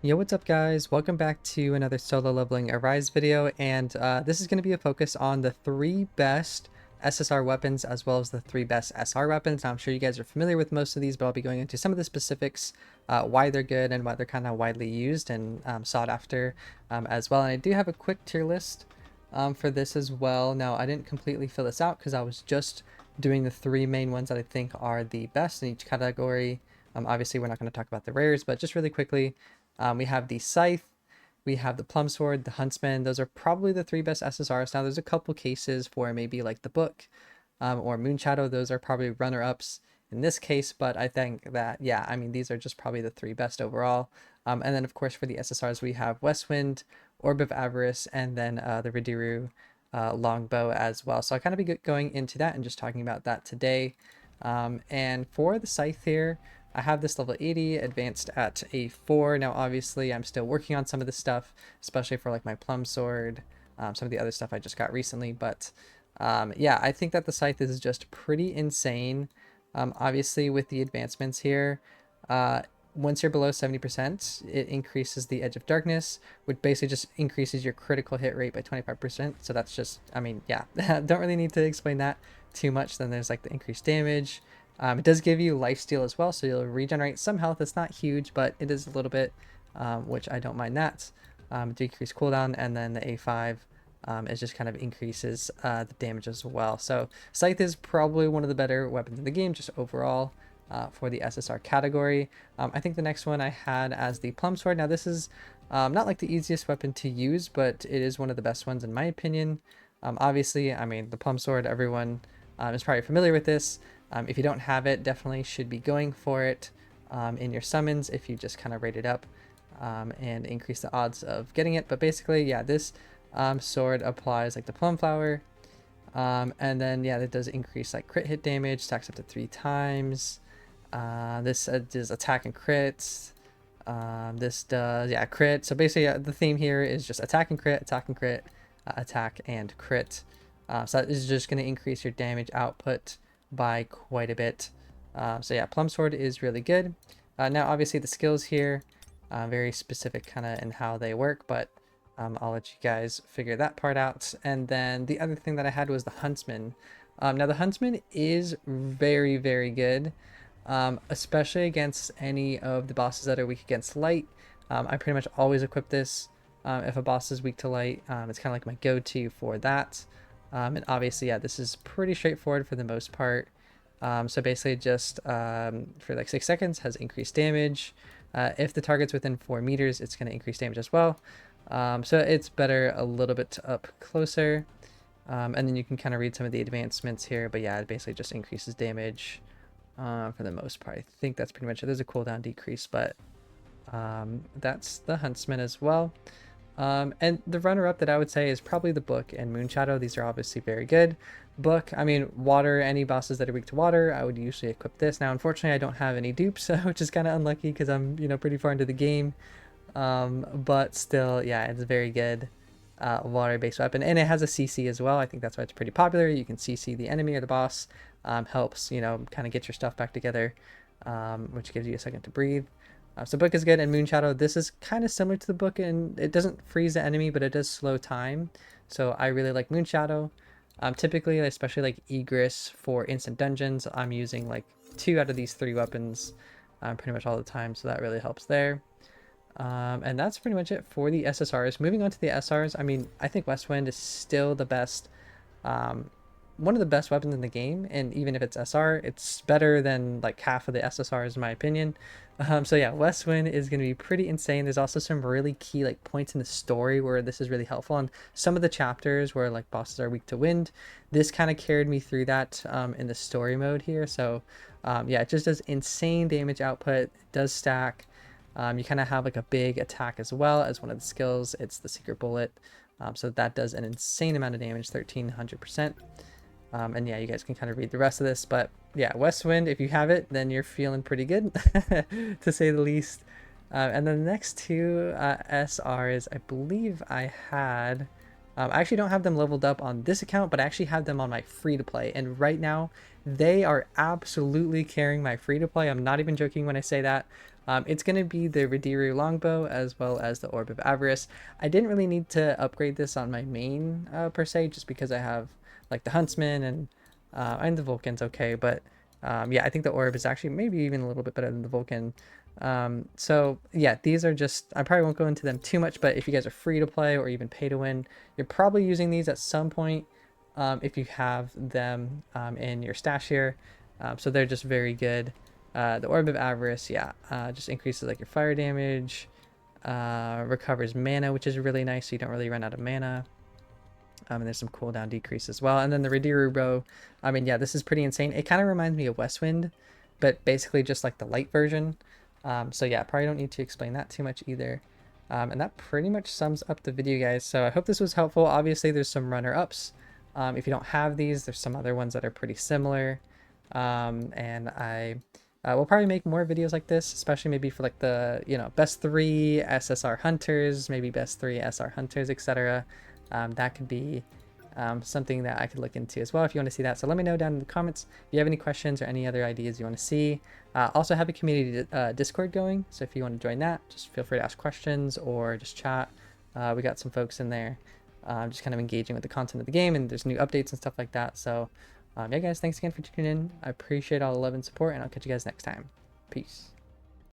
Yo, what's up guys? Welcome back to another solo leveling Arise video, and this is going to be a focus on the three best SSR weapons as well as the three best SR weapons. Now, I'm sure you guys are familiar with most of these, but I'll be going into some of the specifics, why they're good and why they're kind of widely used and sought after as well. And I do have a quick tier list for this as well. Now, I didn't completely fill this out because I was just doing the three main ones that I think are the best in each category. Obviously, we're not going to talk about the rares, but just really quickly, we have the Scythe, we have the Plum Sword, the Huntsman. Those are probably the three best SSRs. Now, there's a couple cases for maybe like the Book or Moonshadow. Those are probably runner-ups in this case, but I think that, yeah, I mean, these are just probably the three best overall. And then, of course, for the SSRs, we have Westwind, Orb of Avarice, and then the Ridiru Longbow as well. So I'll kind of be going into that and just talking about that today. And for the Scythe here, I have this level 80 advanced at a 4. Now, obviously, I'm still working on some of this stuff, especially for like my Plum Sword, some of the other stuff I just got recently. But yeah, I think that the Scythe is just pretty insane. Obviously, with the advancements here, once you're below 70%, it increases the Edge of Darkness, which basically just increases your critical hit rate by 25%. So that's just, I mean, yeah, don't really need to explain that too much. Then there's like the increased damage. It does give you lifesteal as well, so you'll regenerate some health. It's not huge, but it is a little bit, which I don't mind that. Decrease cooldown, and then the A5 it just kind of increases the damage as well. So Scythe is probably one of the better weapons in the game, just overall for the SSR category. I think the next one I had as the Plum Sword. Now this is not like the easiest weapon to use, but it is one of the best ones in my opinion. Obviously, I mean, the Plum Sword, everyone is probably familiar with this. If you don't have it, definitely should be going for it in your summons if you just kind of rate it up and increase the odds of getting it. But basically, yeah, this sword applies like the Plum Flower. And then, yeah, it does increase like crit hit damage, stacks up to 3 times. This does attack and crits. This does, yeah, crit. So basically, the theme here is just attack and crit, attack and crit, attack and crit. So that is just going to increase your damage output by quite a bit. So yeah, Plum Sword is really good. Now obviously the skills here very specific kind of in how they work, but I'll let you guys figure that part out. And then the other thing that I had was the Huntsman. Now the Huntsman is very good, especially against any of the bosses that are weak against light. I pretty much always equip this if a boss is weak to light. It's kind of like my go-to for that. And obviously, yeah, this is pretty straightforward for the most part. So basically just for like 6 seconds has increased damage. If the target's within 4 meters, it's going to increase damage as well. So it's better a little bit up closer. And then you can kind of read some of the advancements here. But yeah, it basically just increases damage for the most part. I think that's pretty much it. There's a cooldown decrease, but that's the Huntsman as well. And the runner-up that I would say is probably the Book and Moonshadow. These are obviously very good. Book, I mean, water, any bosses that are weak to water, I would usually equip this. Now, unfortunately, I don't have any dupes, which is kind of unlucky because I'm, you know, pretty far into the game. But still, yeah, it's a very good water-based weapon. And it has a CC as well. I think that's why it's pretty popular. You can CC the enemy or the boss. Helps, you know, kind of get your stuff back together, which gives you a second to breathe. So Book is good, and Moonshadow, this is kind of similar to the Book, and it doesn't freeze the enemy, but it does slow time. So I really like Moonshadow. Typically, especially like Egress for instant dungeons, I'm using like 2 out of these 3 weapons pretty much all the time, so that really helps there. And that's pretty much it for the SSRs. Moving on to the SRs, I mean, I think Westwind is still the best, one of the best weapons in the game, and even if it's SR, it's better than like half of the SSRs in my opinion. So yeah, Westwind is going to be pretty insane. There's also some really key like points in the story where this is really helpful. And some of the chapters where like bosses are weak to wind, this kind of carried me through that in the story mode here. So yeah, it just does insane damage output. It does stack. You kind of have like a big attack as well as one of the skills. It's the Secret Bullet. So that does an insane amount of damage, 1300%. And yeah, you guys can kind of read the rest of this, but yeah, Westwind, if you have it, then you're feeling pretty good, to say the least. And then the next 2 SRs, I believe I had, I actually don't have them leveled up on this account, but I actually have them on my free-to-play, and right now, they are absolutely carrying my free-to-play. I'm not even joking when I say that. It's going to be the Ridiru Longbow as well as the Orb of Avarice. I didn't really need to upgrade this on my main per se, just because I have like the Huntsman and the Vulcan's okay, but yeah, I think the Orb is actually maybe even a little bit better than the Vulcan. So yeah, these are just, I probably won't go into them too much, but if you guys are free to play or even pay to win, you're probably using these at some point if you have them in your stash here. So they're just very good. The Orb of Avarice, yeah, just increases like your fire damage, recovers mana, which is really nice, so you don't really run out of mana. And there's some cooldown decrease as well. And then the Ridiru Bow, I mean, yeah, this is pretty insane. It kind of reminds me of Westwind, but basically just like the light version. So yeah, probably don't need to explain that too much either. And that pretty much sums up the video, guys. So I hope this was helpful. Obviously, there's some runner-ups. If you don't have these, there's some other ones that are pretty similar. And I will probably make more videos like this, especially maybe for like the, you know, best 3 SSR hunters, maybe best 3 SR hunters, etc. That could be something that I could look into as well if you want to see that. So let me know down in the comments if you have any questions or any other ideas you want to see. Also have a community Discord going, so if you want to join that, just feel free to ask questions or just chat. We got some folks in there just kind of engaging with the content of the game, and there's new updates and stuff like that. So yeah, guys, thanks again for tuning in. I appreciate all the love and support, and I'll catch you guys next time. Peace.